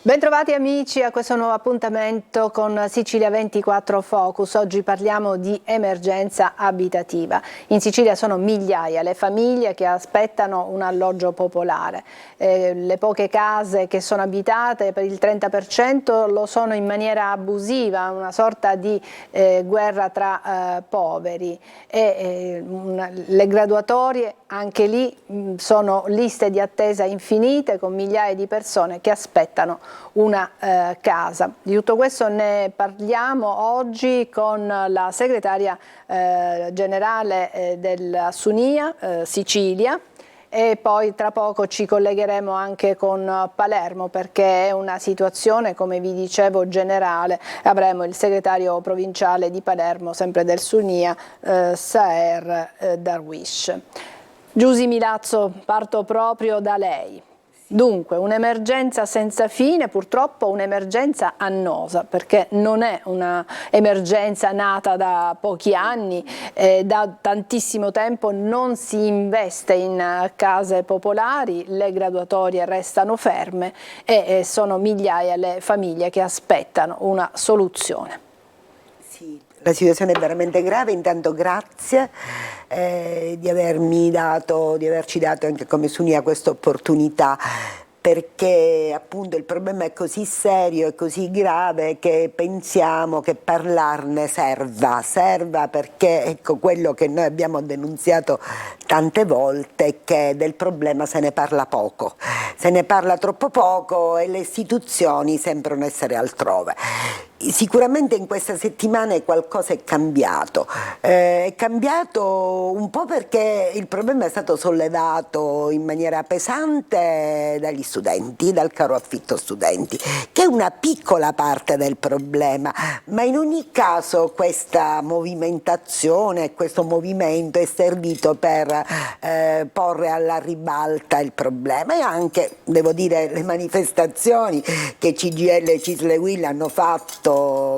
Bentrovati amici a questo nuovo appuntamento con Sicilia 24 Focus. Oggi parliamo di emergenza abitativa. In Sicilia sono migliaia le famiglie che aspettano un alloggio popolare. Le poche case che sono abitate per il 30% lo sono in maniera abusiva, una sorta di guerra tra poveri. Le graduatorie anche lì sono liste di attesa infinite con migliaia di persone che aspettano una casa. Di tutto questo ne parliamo oggi con la segretaria generale della Sunia Sicilia, e poi tra poco ci collegheremo anche con Palermo perché è una situazione, come vi dicevo, generale. Avremo il segretario provinciale di Palermo, sempre del Sunia, Saer Darwish. Giusy Milazzo, parto proprio da lei. Dunque, un'emergenza senza fine, purtroppo un'emergenza annosa, perché non è un'emergenza nata da pochi anni, da tantissimo tempo non si investe in case popolari, le graduatorie restano ferme e sono migliaia le famiglie che aspettano una soluzione. Sì, la situazione è veramente grave. Intanto grazie di averci dato anche come Sunia questa opportunità, perché appunto il problema è così serio e così grave che pensiamo che parlarne serva, perché ecco, quello che noi abbiamo denunziato tante volte è che del problema se ne parla poco, se ne parla troppo poco e le istituzioni sembrano essere altrove. Sicuramente in questa settimana qualcosa è cambiato un po' perché il problema è stato sollevato in maniera pesante dagli studenti, dal caro affitto studenti, che è una piccola parte del problema, ma in ogni caso questa movimentazione, questo movimento è servito per porre alla ribalta il problema, e anche, devo dire, le manifestazioni che CGIL e CISL e UIL hanno fatto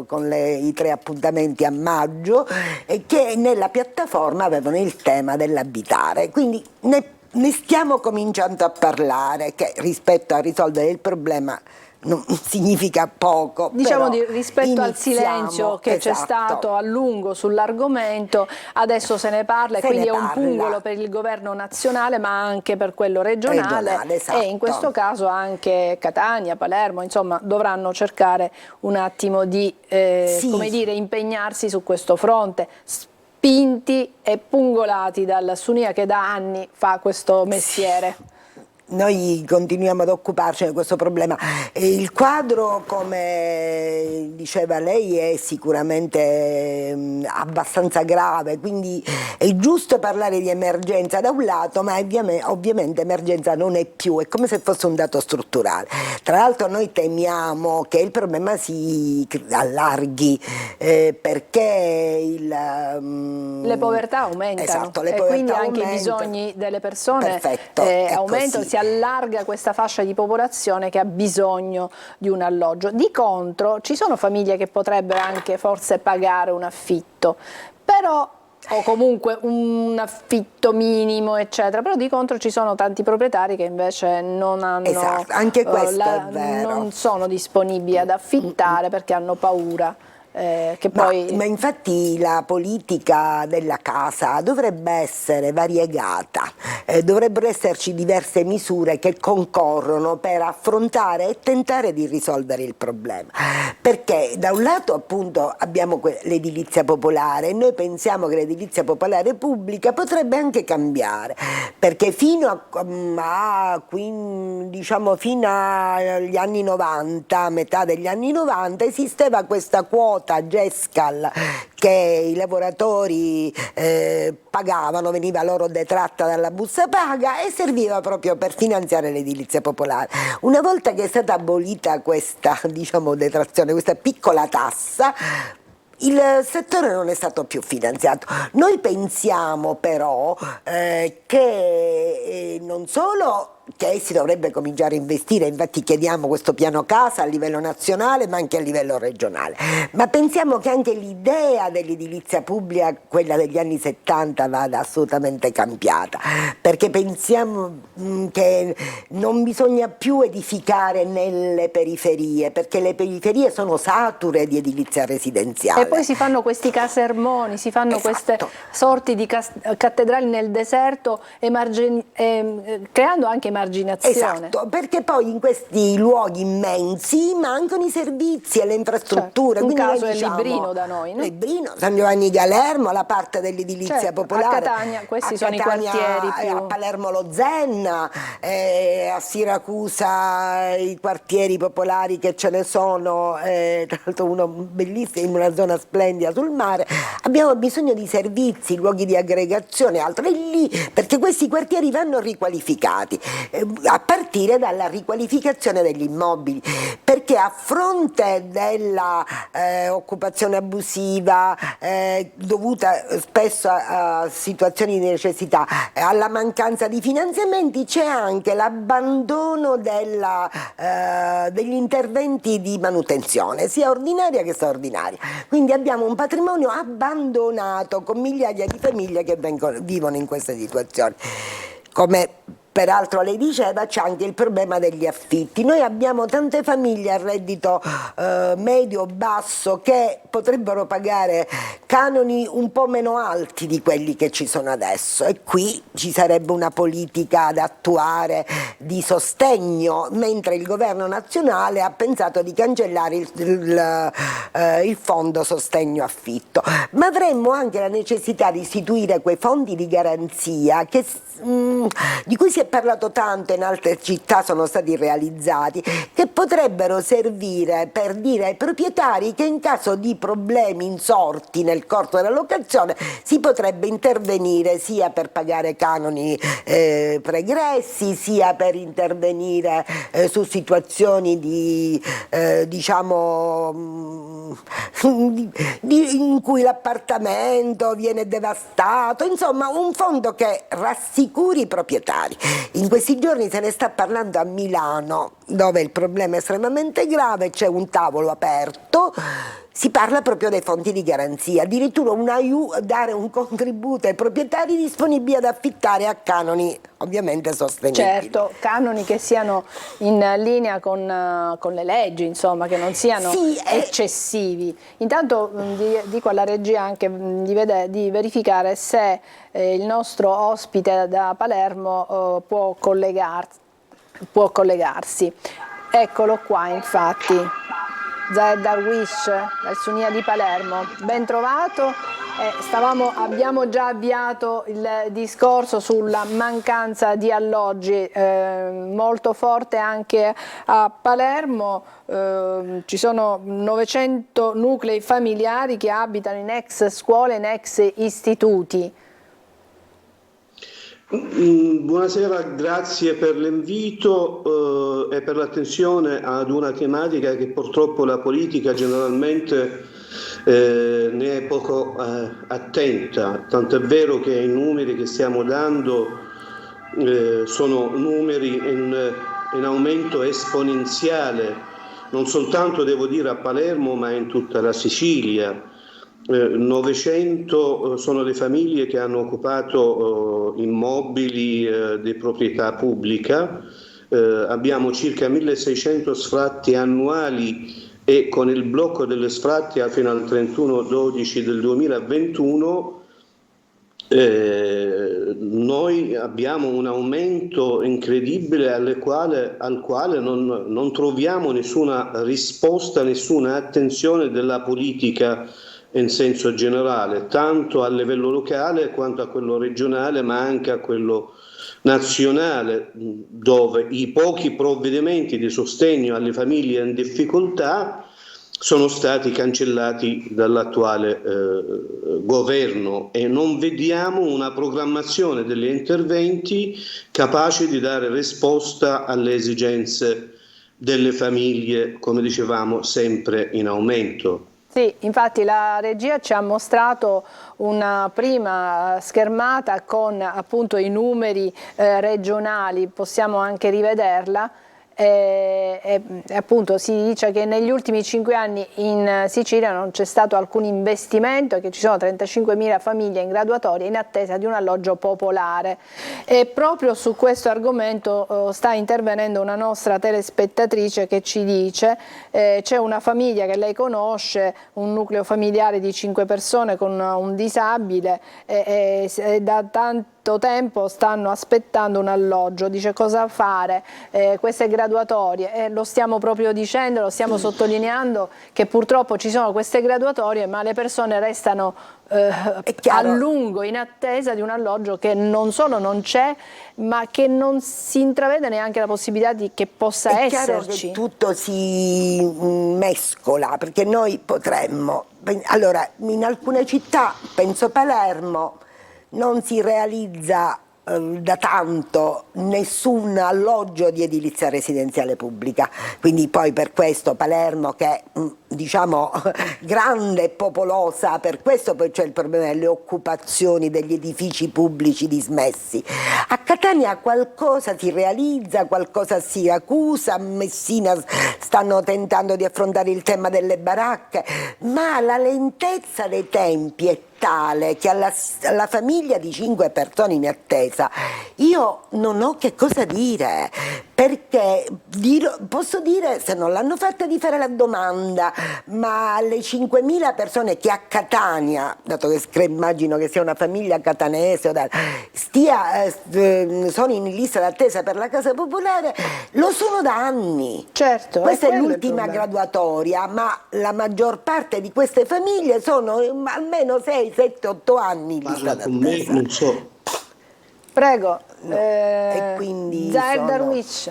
con i 3 appuntamenti a maggio, e che nella piattaforma avevano il tema dell'abitare, quindi ne stiamo cominciando a parlare, che rispetto a risolvere il problema non significa poco. Diciamo rispetto al silenzio che c'è stato a lungo sull'argomento, adesso se ne parla, e quindi è un pungolo per il governo nazionale ma anche per quello regionale, esatto. E in questo caso anche Catania, Palermo, insomma dovranno cercare un attimo di come dire, impegnarsi su questo fronte, spinti e pungolati dal Sunia che da anni fa questo mestiere. Noi continuiamo ad occuparci di questo problema. Il quadro, come diceva lei, è sicuramente abbastanza grave, quindi è giusto parlare di emergenza da un lato, ma ovviamente emergenza non è più, è come se fosse un dato strutturale. Tra l'altro noi temiamo che il problema si allarghi perché le povertà aumentano, esatto, e quindi anche i bisogni delle persone aumentano. Si allarga questa fascia di popolazione che ha bisogno di un alloggio. Di contro ci sono famiglie che potrebbero anche forse pagare un affitto, però, o comunque un affitto minimo eccetera, però di contro ci sono tanti proprietari che invece non hanno, anche questo è vero, non sono disponibili ad affittare perché hanno paura. Che poi... ma infatti la politica della casa dovrebbe essere variegata, dovrebbero esserci diverse misure che concorrono per affrontare e tentare di risolvere il problema, perché da un lato appunto abbiamo l'edilizia popolare, e noi pensiamo che l'edilizia popolare pubblica potrebbe anche cambiare, perché fino agli anni 90, metà degli anni 90, esisteva questa quota GESCAL che i lavoratori pagavano, veniva loro detratta dalla busta paga e serviva proprio per finanziare l'edilizia popolare. Una volta che è stata abolita questa, detrazione, questa piccola tassa, il settore non è stato più finanziato. Noi pensiamo però che non solo che si dovrebbe cominciare a investire, infatti chiediamo questo piano casa a livello nazionale ma anche a livello regionale, ma pensiamo che anche l'idea dell'edilizia pubblica, quella degli anni 70, vada assolutamente cambiata, perché pensiamo che non bisogna più edificare nelle periferie, perché le periferie sono sature di edilizia residenziale. E poi si fanno questi casermoni, si fanno queste sorti di cattedrali nel deserto, creando anche emarginazione. Esatto, perché poi in questi luoghi immensi mancano i servizi e le infrastrutture. Certo, un quindi caso è Librino da noi, no? Librino, San Giovanni Galermo, la parte dell'edilizia popolare. A Catania, questi sono Catania, i quartieri più... A Palermo lo Zenna, a Siracusa i quartieri popolari che ce ne sono, tra l'altro uno bellissimo, in una zona splendida sul mare. Abbiamo bisogno di servizi, luoghi di aggregazione, altro, e lì, perché questi quartieri vanno riqualificati, a partire dalla riqualificazione degli immobili, perché a fronte della occupazione abusiva dovuta spesso a situazioni di necessità, alla mancanza di finanziamenti, c'è anche l'abbandono degli interventi di manutenzione, sia ordinaria che straordinaria. Quindi abbiamo un patrimonio abbandonato con migliaia di famiglie che vivono in queste situazioni. Come peraltro lei diceva, c'è anche il problema degli affitti. Noi abbiamo tante famiglie a reddito medio-basso che potrebbero pagare canoni un po' meno alti di quelli che ci sono adesso, e qui ci sarebbe una politica da attuare di sostegno, mentre il governo nazionale ha pensato di cancellare il fondo sostegno affitto. Ma avremmo anche la necessità di istituire quei fondi di garanzia di cui si è parlato tanto, in altre città sono stati realizzati, che potrebbero servire per dire ai proprietari che in caso di problemi insorti nel corso della locazione si potrebbe intervenire sia per pagare canoni pregressi, sia per intervenire su situazioni di in cui l'appartamento viene devastato, insomma un fondo che rassicuri i proprietari. In questi giorni se ne sta parlando a Milano, dove il problema è estremamente grave, c'è un tavolo aperto, si parla proprio dei fondi di garanzia, addirittura dare un contributo ai proprietari disponibili ad affittare a canoni ovviamente sostenibili. Certo, canoni che siano in linea con le leggi, insomma, che non siano eccessivi. Intanto dico alla regia anche di verificare se il nostro ospite da Palermo può collegarsi. Eccolo qua, infatti. Zaed Darwish, dal Sunia di Palermo, ben trovato. Abbiamo già avviato il discorso sulla mancanza di alloggi molto forte anche a Palermo. Ci sono 900 nuclei familiari che abitano in ex scuole, in ex istituti. Buonasera, grazie per l'invito e per l'attenzione ad una tematica che purtroppo la politica generalmente ne è poco attenta, tanto è vero che i numeri che stiamo dando sono numeri in aumento esponenziale, non soltanto devo dire a Palermo ma in tutta la Sicilia. 900 sono le famiglie che hanno occupato immobili di proprietà pubblica, abbiamo circa 1600 sfratti annuali e con il blocco delle sfratti fino al 31/12 del 2021 noi abbiamo un aumento incredibile al quale non troviamo nessuna risposta, nessuna attenzione della politica in senso generale, tanto a livello locale quanto a quello regionale, ma anche a quello nazionale, dove i pochi provvedimenti di sostegno alle famiglie in difficoltà sono stati cancellati dall'attuale governo e non vediamo una programmazione degli interventi capaci di dare risposta alle esigenze delle famiglie, come dicevamo, sempre in aumento. Sì, infatti la regia ci ha mostrato una prima schermata con appunto i numeri regionali, possiamo anche rivederla. Appunto si dice che negli ultimi 5 anni in Sicilia non c'è stato alcun investimento e che ci sono 35.000 famiglie in graduatoria in attesa di un alloggio popolare, e proprio su questo argomento sta intervenendo una nostra telespettatrice che ci dice c'è una famiglia che lei conosce, un nucleo familiare di 5 persone con un disabile, e da tanto tempo stanno aspettando un alloggio. Dice cosa fare, queste graduatorie, lo stiamo proprio dicendo, lo stiamo sottolineando che purtroppo ci sono queste graduatorie ma le persone restano a lungo in attesa di un alloggio che non solo non c'è ma che non si intravede neanche la possibilità di che possa esserci. È chiaro che tutto si mescola, perché noi potremmo, allora in alcune città, penso Palermo, non si realizza da tanto nessun alloggio di edilizia residenziale pubblica, quindi poi per questo Palermo, che è diciamo grande e popolosa, per questo poi c'è il problema delle occupazioni degli edifici pubblici dismessi. A Catania qualcosa si realizza, qualcosa si accusa, a Messina stanno tentando di affrontare il tema delle baracche, ma la lentezza dei tempi è tale che alla famiglia di 5 persone in attesa io non ho che cosa dire, perché posso dire, se non l'hanno fatta, di fare la domanda, ma alle 5.000 persone che a Catania, dato che immagino che sia una famiglia catanese, sono in lista d'attesa per la casa popolare, lo sono da anni. Certo, questa è l'ultima graduatoria, ma la maggior parte di queste famiglie sono almeno 6, 7, 8 anni in lista con me, d'attesa. non so. Prego, E quindi Zahir Darwish.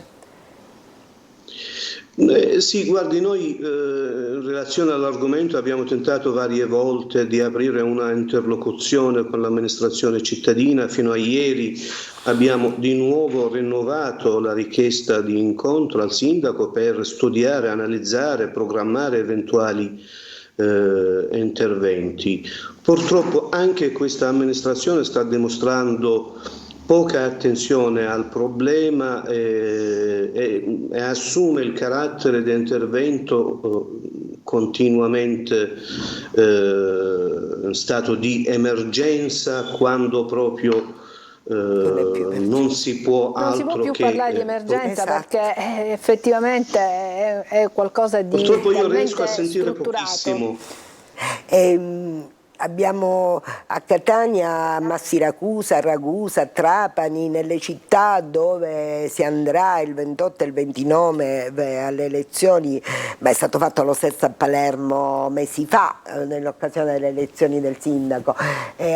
Sì, guardi, noi in relazione all'argomento abbiamo tentato varie volte di aprire una interlocuzione con l'amministrazione cittadina. Fino a ieri abbiamo di nuovo rinnovato la richiesta di incontro al sindaco per studiare, analizzare, programmare eventuali interventi. Purtroppo anche questa amministrazione sta dimostrando poca attenzione al problema e assume il carattere di intervento continuamente in stato di emergenza, quando proprio non si può più parlare di emergenza, perché effettivamente è qualcosa di purtroppo io riesco a sentire strutturato. pochissimo. Abbiamo a Catania, a Siracusa, a Ragusa, a Trapani, nelle città dove si andrà il 28 e il 29 alle elezioni, ma è stato fatto lo stesso a Palermo mesi fa, nell'occasione delle elezioni del sindaco,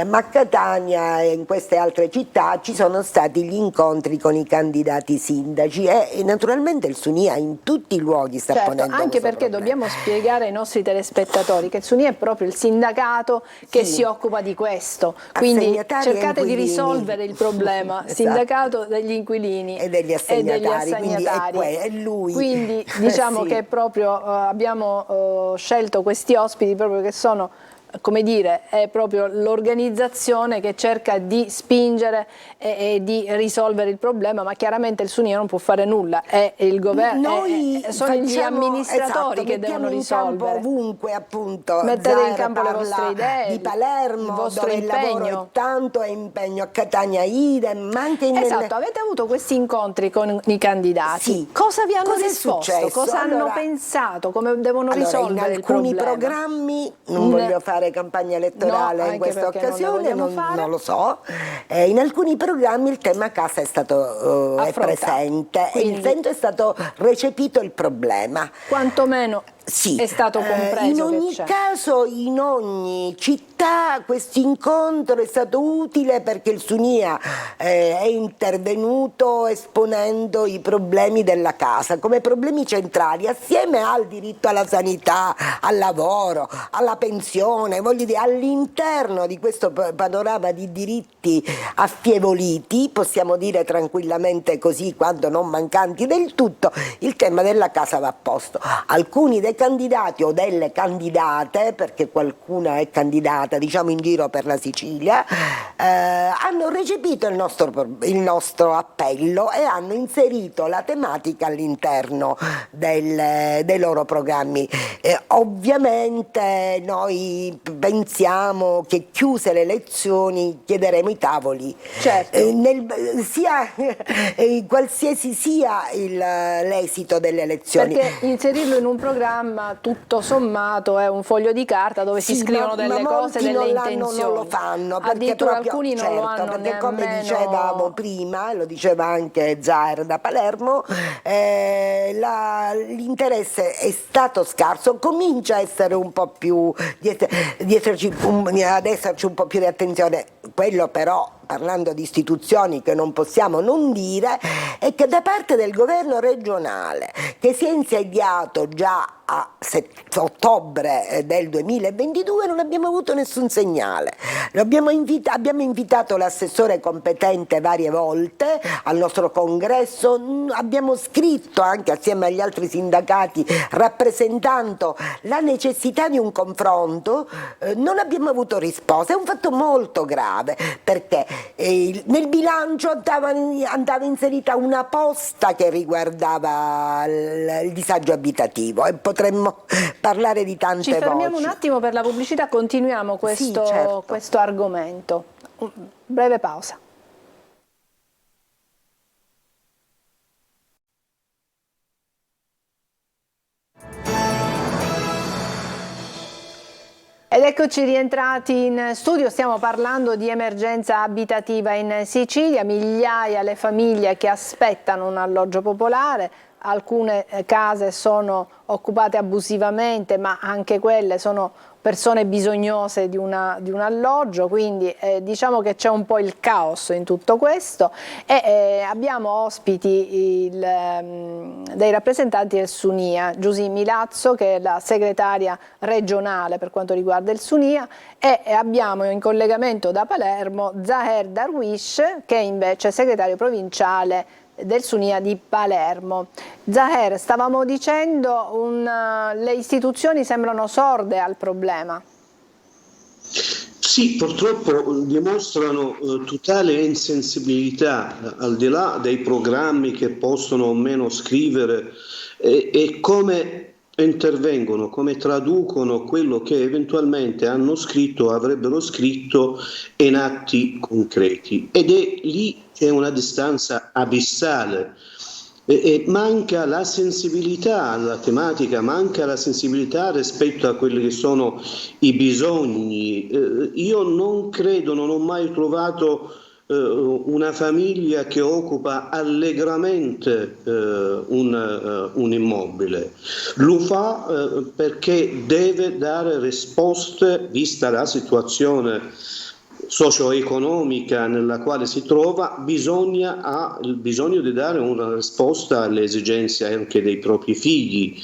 ma a Catania e in queste altre città ci sono stati gli incontri con i candidati sindaci e naturalmente il Sunia in tutti i luoghi sta ponendo anche perché problema. dobbiamo spiegare ai nostri telespettatori che il Sunia è proprio il sindacato che si occupa di questo, quindi cercate di risolvere il problema. Esatto. Sindacato degli inquilini e degli assegnatari. È lui. Quindi diciamo che proprio abbiamo scelto questi ospiti proprio che sono, come dire, è proprio l'organizzazione che cerca di spingere e di risolvere il problema, ma chiaramente il Sunia non può fare nulla, è il governo, sono gli amministratori che devono risolvere. In campo ovunque, appunto, mettete in campo le vostre idee, di Palermo, il vostro dove impegno. il lavoro è tanto, è impegno, a Catania idem, ma anche Esatto, avete avuto questi incontri con i candidati, sì. Cosa vi hanno Cosa è risposto? successo? Cosa hanno pensato? Come devono risolvere il problema? In alcuni programmi, non voglio fare campagna elettorale in questa occasione, non lo so, in alcuni programmi il tema casa è stato è presente. Quindi, e il centro è stato recepito il problema. Quantomeno sì. È stato compreso. In ogni caso, in ogni città questo incontro è stato utile, perché il Sunia è intervenuto esponendo i problemi della casa come problemi centrali, assieme al diritto alla sanità, al lavoro, alla pensione, voglio dire, all'interno di questo panorama di diritti affievoliti, possiamo dire tranquillamente così, quando non mancanti del tutto, il tema della casa va posto. Alcuni dei candidati o delle candidate, perché qualcuna è candidata, diciamo, in giro per la Sicilia, hanno recepito il nostro appello e hanno inserito la tematica all'interno dei loro programmi. Ovviamente noi pensiamo che, chiuse le elezioni, chiederemo i tavoli. Certo. Qualsiasi sia l'esito delle elezioni. Perché inserirlo in un programma, tutto sommato, è un foglio di carta dove si scrivono delle cose, delle intenzioni. Non lo fanno, perché addirittura proprio, alcuni non lo hanno perché nemmeno... come dicevamo prima, lo diceva anche Zaher da Palermo, l'interesse è stato scarso, comincia a essere un po' più ad esserci un po' più di attenzione. Quello però, parlando di istituzioni che non possiamo non dire, è che da parte del governo regionale, che si è insediato già a ottobre del 2022, non abbiamo avuto nessun segnale. Abbiamo invitato l'assessore competente varie volte al nostro congresso, abbiamo scritto anche assieme agli altri sindacati rappresentando la necessità di un confronto, non abbiamo avuto risposta. È un fatto molto grave, perché nel bilancio andava inserita una posta che riguardava il disagio abitativo, e potremmo parlare di tante voci. Ci fermiamo un attimo per la pubblicità, continuiamo questo, sì, certo, questo argomento. Breve pausa. Ed eccoci rientrati in studio, stiamo parlando di emergenza abitativa in Sicilia, migliaia le famiglie che aspettano un alloggio popolare, alcune case sono occupate abusivamente, ma anche quelle sono persone bisognose di un alloggio, quindi diciamo che c'è un po' il caos in tutto questo, e abbiamo ospiti dei rappresentanti del Sunia, Giusy Milazzo, che è la segretaria regionale per quanto riguarda il Sunia, e abbiamo in collegamento da Palermo Zaher Darwish, che è invece segretario provinciale del Sunia di Palermo. Zaher, stavamo dicendo, le istituzioni sembrano sorde al problema. Sì, purtroppo dimostrano totale insensibilità, al di là dei programmi che possono o meno scrivere, e come intervengono, come traducono quello che eventualmente hanno scritto o avrebbero scritto in atti concreti. Ed è lì c'è una distanza abissale. E manca la sensibilità alla tematica, manca la sensibilità rispetto a quelli che sono i bisogni. Io non credo, non ho mai trovato una famiglia che occupa allegramente un immobile. Lo fa perché deve dare risposte, vista la situazione socio-economica nella quale si trova, ha il bisogno di dare una risposta alle esigenze anche dei propri figli,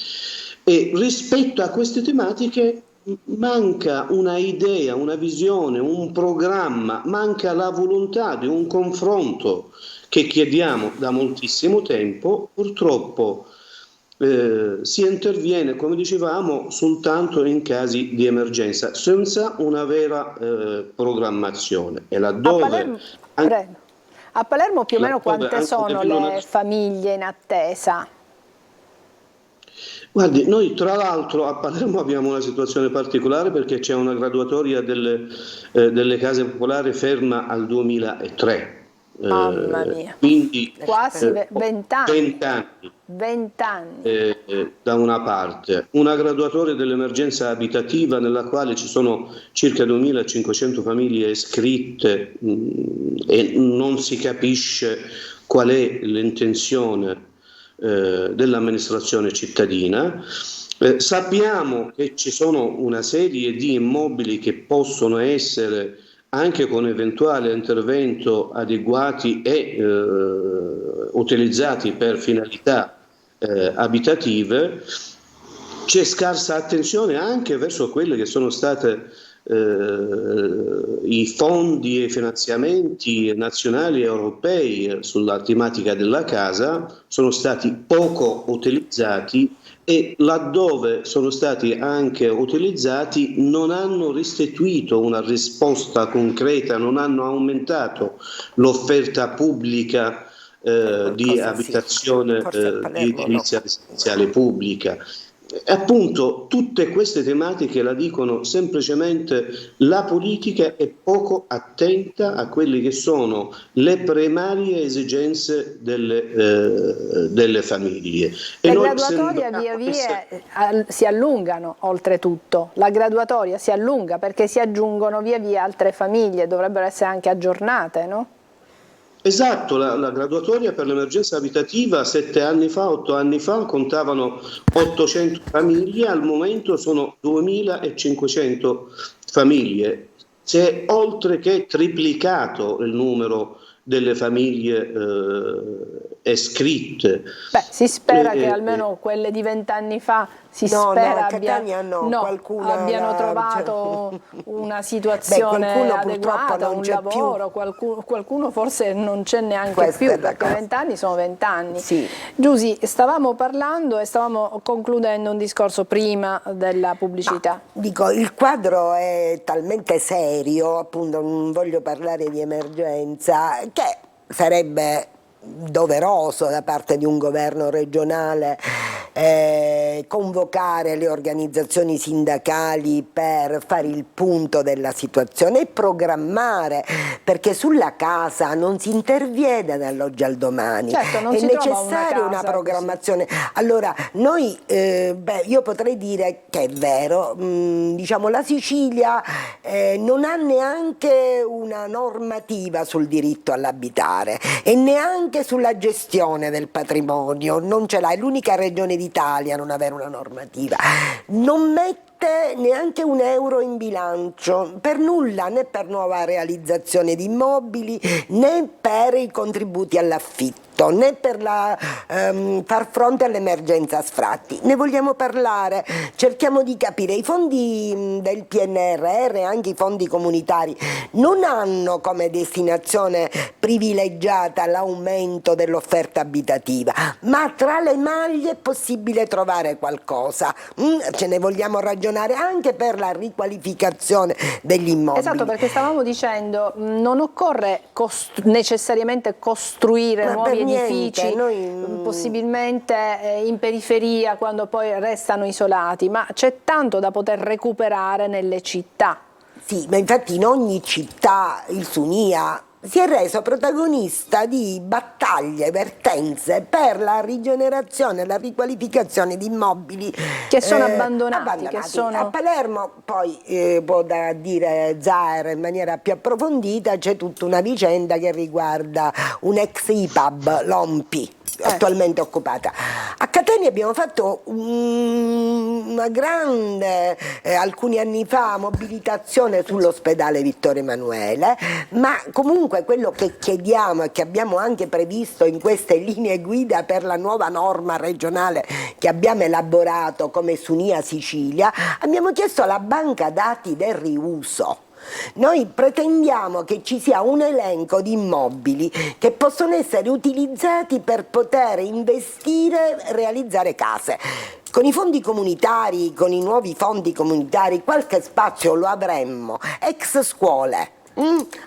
e rispetto a queste tematiche manca una idea, una visione, un programma, manca la volontà di un confronto che chiediamo da moltissimo tempo. Purtroppo si interviene, come dicevamo, soltanto in casi di emergenza, senza una vera programmazione. E laddove a Palermo più o meno quante sono le famiglie in attesa? Guardi, noi tra l'altro a Palermo abbiamo una situazione particolare, perché c'è una graduatoria delle case popolari ferma al 2003. Mamma mia, quindi quasi 20 anni. 20 anni. Da una parte una graduatoria dell'emergenza abitativa nella quale ci sono circa 2.500 famiglie iscritte, e non si capisce qual è l'intenzione dell'amministrazione cittadina. Sappiamo che ci sono una serie di immobili che possono essere, anche con eventuale intervento, adeguati e utilizzati per finalità abitative. C'è scarsa attenzione anche verso quelle che sono state i fondi e i finanziamenti nazionali e europei sulla tematica della casa, sono stati poco utilizzati e laddove sono stati anche utilizzati non hanno restituito una risposta concreta, non hanno aumentato l'offerta pubblica di abitazione, di edilizia residenziale pubblica. Appunto, tutte queste tematiche la dicono semplicemente: la politica è poco attenta a quelle che sono le primarie esigenze delle famiglie. Le graduatorie via via si allungano, oltretutto. La graduatoria si allunga perché si aggiungono via via altre famiglie, dovrebbero essere anche aggiornate, no? Esatto, la graduatoria per l'emergenza abitativa 7 anni fa, 8 anni fa contavano 800 famiglie, al momento sono 2500 famiglie. Si è oltre che triplicato il numero delle famiglie iscritte. Beh, si spera che almeno quelle di 20 anni fa abbiano trovato una situazione adeguata, un lavoro, qualcuno forse non c'è neanche più, perché 20 anni sono 20 anni. Sì. Giusy, stavamo parlando e stavamo concludendo un discorso prima della pubblicità. Dico, il quadro è talmente serio, appunto non voglio parlare di emergenza, che sarebbe doveroso da parte di un governo regionale convocare le organizzazioni sindacali per fare il punto della situazione e programmare, perché sulla casa non si interviene dall'oggi al domani. Certo, non è si necessaria una programmazione così. Allora noi io potrei dire che è vero, diciamo la Sicilia non ha neanche una normativa sul diritto all'abitare e neanche sulla gestione del patrimonio, non ce l'ha, è l'unica regione d'Italia a non avere una normativa, non mette neanche un euro in bilancio per nulla, né per nuova realizzazione di immobili né per i contributi all'affitto, né per far fronte all'emergenza sfratti. Ne vogliamo parlare, cerchiamo di capire. I fondi del PNRR e anche i fondi comunitari non hanno come destinazione privilegiata l'aumento dell'offerta abitativa, ma tra le maglie è possibile trovare qualcosa. Ce ne vogliamo ragionare anche per la riqualificazione degli immobili. Esatto, perché stavamo dicendo non occorre necessariamente costruire nuovi edifici, possibilmente in periferia quando poi restano isolati, ma c'è tanto da poter recuperare nelle città. Sì, ma infatti in ogni città il Sunia si è reso protagonista di battaglie, vertenze per la rigenerazione, la riqualificazione di immobili che sono abbandonati. Che sono... A Palermo, poi può da dire Zaer in maniera più approfondita, c'è tutta una vicenda che riguarda un ex IPAB, l'Ompi, attualmente occupata. A Catania abbiamo fatto una grande, alcuni anni fa, mobilitazione sull'ospedale Vittorio Emanuele, ma comunque quello che chiediamo e che abbiamo anche previsto in queste linee guida per la nuova norma regionale che abbiamo elaborato come Sunia Sicilia, abbiamo chiesto alla banca dati del riuso. Noi pretendiamo che ci sia un elenco di immobili che possono essere utilizzati per poter investire e realizzare case. Con i fondi comunitari, con i nuovi fondi comunitari, qualche spazio lo avremmo. Ex scuole,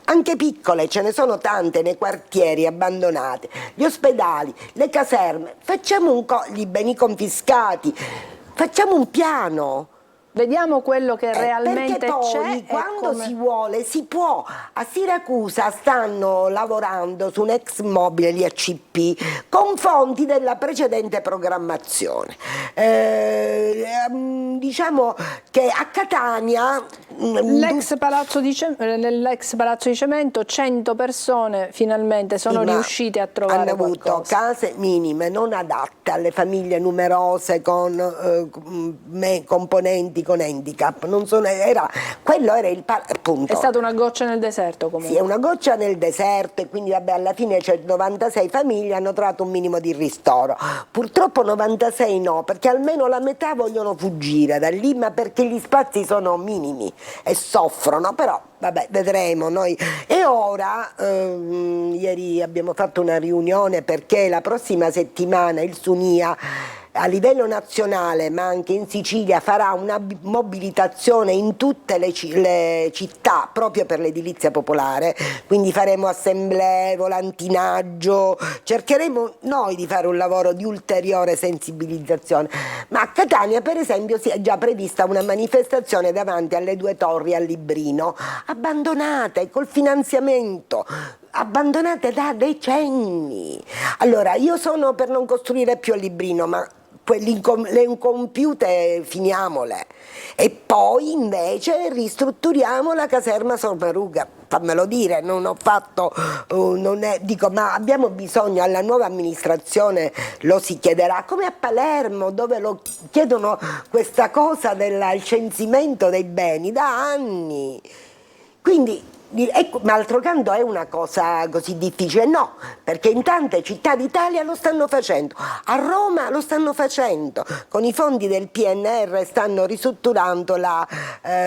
anche piccole, ce ne sono tante nei quartieri abbandonate, gli ospedali, le caserme, facciamo gli beni confiscati, facciamo un piano. Vediamo quello che realmente perché poi, c'è. Quando si vuole, si può. A Siracusa stanno lavorando su un ex immobile, l'IACP, con fondi della precedente programmazione. Diciamo che a Catania nell'ex palazzo di Cemento 100 persone finalmente sono riuscite a trovare hanno avuto case minime, non adatte alle famiglie numerose con componenti con handicap. Quello era il punto. È stata una goccia nel deserto comunque. Sì, è una goccia nel deserto, e quindi vabbè, alla fine c'è 96 famiglie, hanno trovato un minimo di ristoro. Purtroppo 96 no, perché almeno la metà vogliono fuggire da lì, ma perché gli spazi sono minimi e soffrono, però vabbè, vedremo noi. E ora, ieri abbiamo fatto una riunione perché la prossima settimana il Sunia a livello nazionale ma anche in Sicilia farà una mobilitazione in tutte le città proprio per l'edilizia popolare, quindi faremo assemblee, volantinaggio, cercheremo noi di fare un lavoro di ulteriore sensibilizzazione, ma a Catania per esempio si è già prevista una manifestazione davanti alle 2 torri al Librino, abbandonate col finanziamento, abbandonate da decenni. Allora io sono per non costruire più il Librino, ma le incompiute finiamole, e poi invece ristrutturiamo la caserma Sommaruga. Fammelo dire, non ho fatto, dico, ma abbiamo bisogno, alla nuova amministrazione lo si chiederà, come a Palermo dove lo chiedono questa cosa del censimento dei beni da anni. Quindi ecco, ma d'altro canto è una cosa così difficile? No, perché in tante città d'Italia lo stanno facendo, a Roma lo stanno facendo, con i fondi del PNR stanno ristrutturando la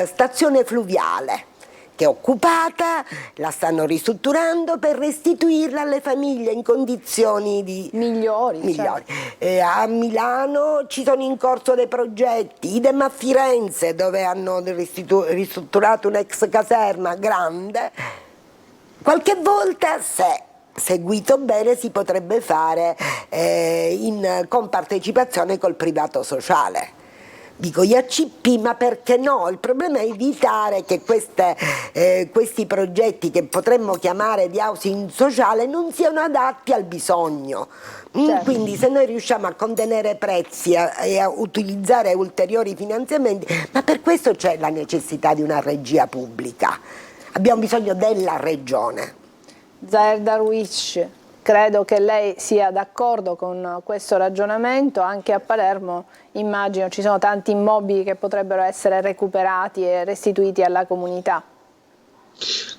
stazione fluviale, che è occupata, la stanno ristrutturando per restituirla alle famiglie in condizioni migliori. Certo. A Milano ci sono in corso dei progetti, idem a Firenze dove hanno ristrutturato un'ex caserma grande. Qualche volta, se seguito bene, si potrebbe fare con partecipazione col privato sociale. Dico gli ACP, ma perché no? Il problema è evitare che questi progetti che potremmo chiamare di housing sociale non siano adatti al bisogno. Certo. Quindi se noi riusciamo a contenere prezzi e a utilizzare ulteriori finanziamenti, ma per questo c'è la necessità di una regia pubblica. Abbiamo bisogno della regione. Zaher Darwish, credo che lei sia d'accordo con questo ragionamento. Anche a Palermo immagino ci sono tanti immobili che potrebbero essere recuperati e restituiti alla comunità.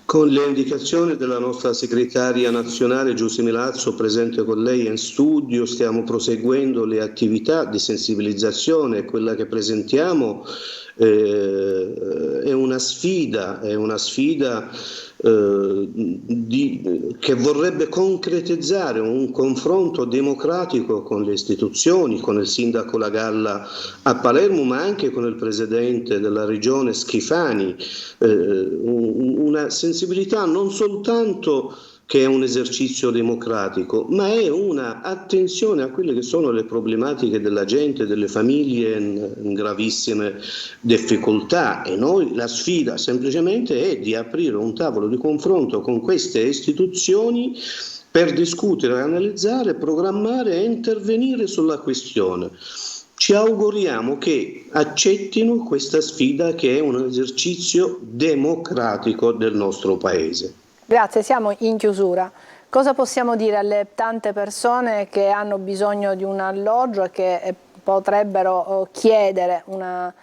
Con le indicazioni della nostra segretaria nazionale Giusy Milazzo, presente con lei in studio, stiamo proseguendo le attività di sensibilizzazione. Quella che presentiamo è una sfida che vorrebbe concretizzare un confronto democratico con le istituzioni, con il sindaco La Galla a Palermo, ma anche con il presidente della regione Schifani, una sensibilità non soltanto che è un esercizio democratico, ma è una attenzione a quelle che sono le problematiche della gente, delle famiglie in gravissime difficoltà, e noi la sfida semplicemente è di aprire un tavolo di confronto con queste istituzioni per discutere, analizzare, programmare e intervenire sulla questione. Ci auguriamo che accettino questa sfida, che è un esercizio democratico del nostro Paese. Grazie, siamo in chiusura. Cosa possiamo dire alle tante persone che hanno bisogno di un alloggio e che potrebbero chiedere una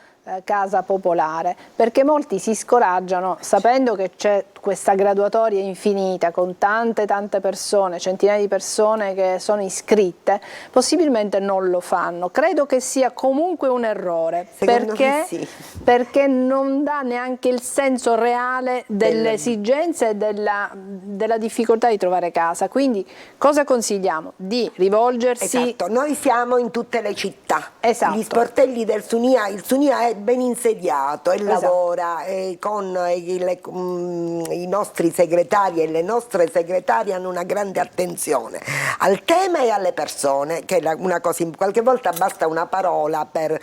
casa popolare? Perché molti si scoraggiano sapendo che c'è questa graduatoria infinita con tante persone, centinaia di persone che sono iscritte, possibilmente non lo fanno. Credo che sia comunque un errore, perché non dà neanche il senso reale delle esigenze e della difficoltà di trovare casa. Quindi cosa consigliamo? Di rivolgersi... Esatto, noi siamo in tutte le città. Esatto. Gli sportelli del Sunia, il Sunia è ben insediato e lavora con i nostri segretari e le nostre segretarie hanno una grande attenzione al tema e alle persone, che è una cosa, qualche volta basta una parola per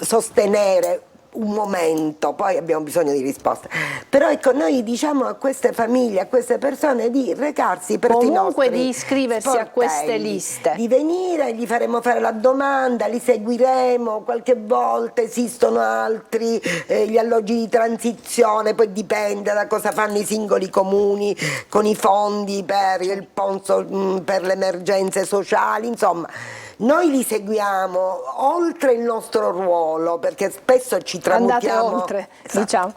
sostenere un momento, poi abbiamo bisogno di risposte. Però ecco, noi diciamo a queste famiglie, a queste persone di recarsi presso comunque i nostri di iscriversi sportelli, a queste liste, di venire, gli faremo fare la domanda, li seguiremo, qualche volta esistono altri, gli alloggi di transizione, poi dipende da cosa fanno i singoli comuni con i fondi per il ponzo, per le emergenze sociali, insomma. Noi li seguiamo oltre il nostro ruolo, perché spesso ci tramutiamo. Andate oltre, diciamo.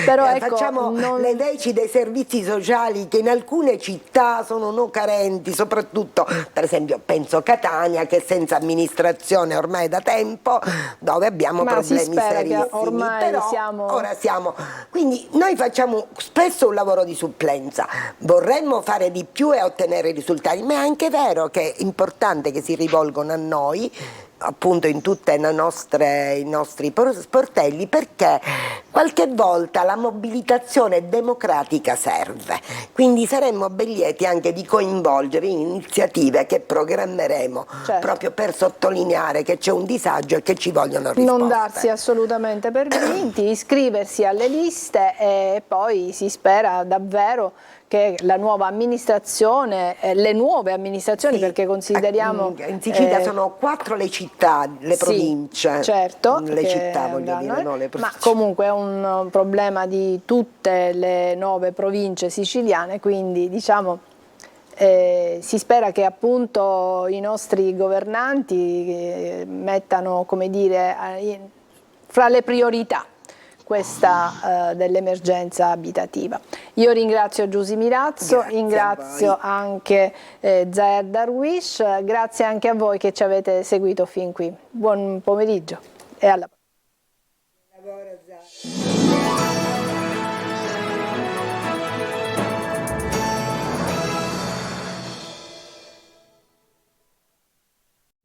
Però facciamo le veci dei servizi sociali che in alcune città sono no carenti, soprattutto per esempio penso Catania, che è senza amministrazione ormai da tempo, dove abbiamo problemi serissimi. Ora siamo. Quindi noi facciamo spesso un lavoro di supplenza, vorremmo fare di più e ottenere risultati, ma è anche vero che è importante che si rivolgono a noi, appunto in tutti i nostri sportelli, perché qualche volta la mobilitazione democratica serve, quindi saremmo ben lieti anche di coinvolgere in iniziative che programmeremo, certo, proprio per sottolineare che c'è un disagio e che ci vogliono risposte. Non darsi assolutamente per vinti, iscriversi alle liste e poi si spera davvero che la nuova amministrazione, le nuove amministrazioni, sì, perché consideriamo... in Sicilia sono 4 le città, le province, sì, certo, le città voglio dire, no, le province. Ma comunque è un problema di tutte le 9 province siciliane, quindi diciamo si spera che appunto i nostri governanti mettano, come dire, fra le priorità questa dell'emergenza abitativa. Io ringrazio Giusy Mirazzo, Grazie, ringrazio anche Zaher Darwish, grazie anche a voi che ci avete seguito fin qui. Buon pomeriggio e alla prossima.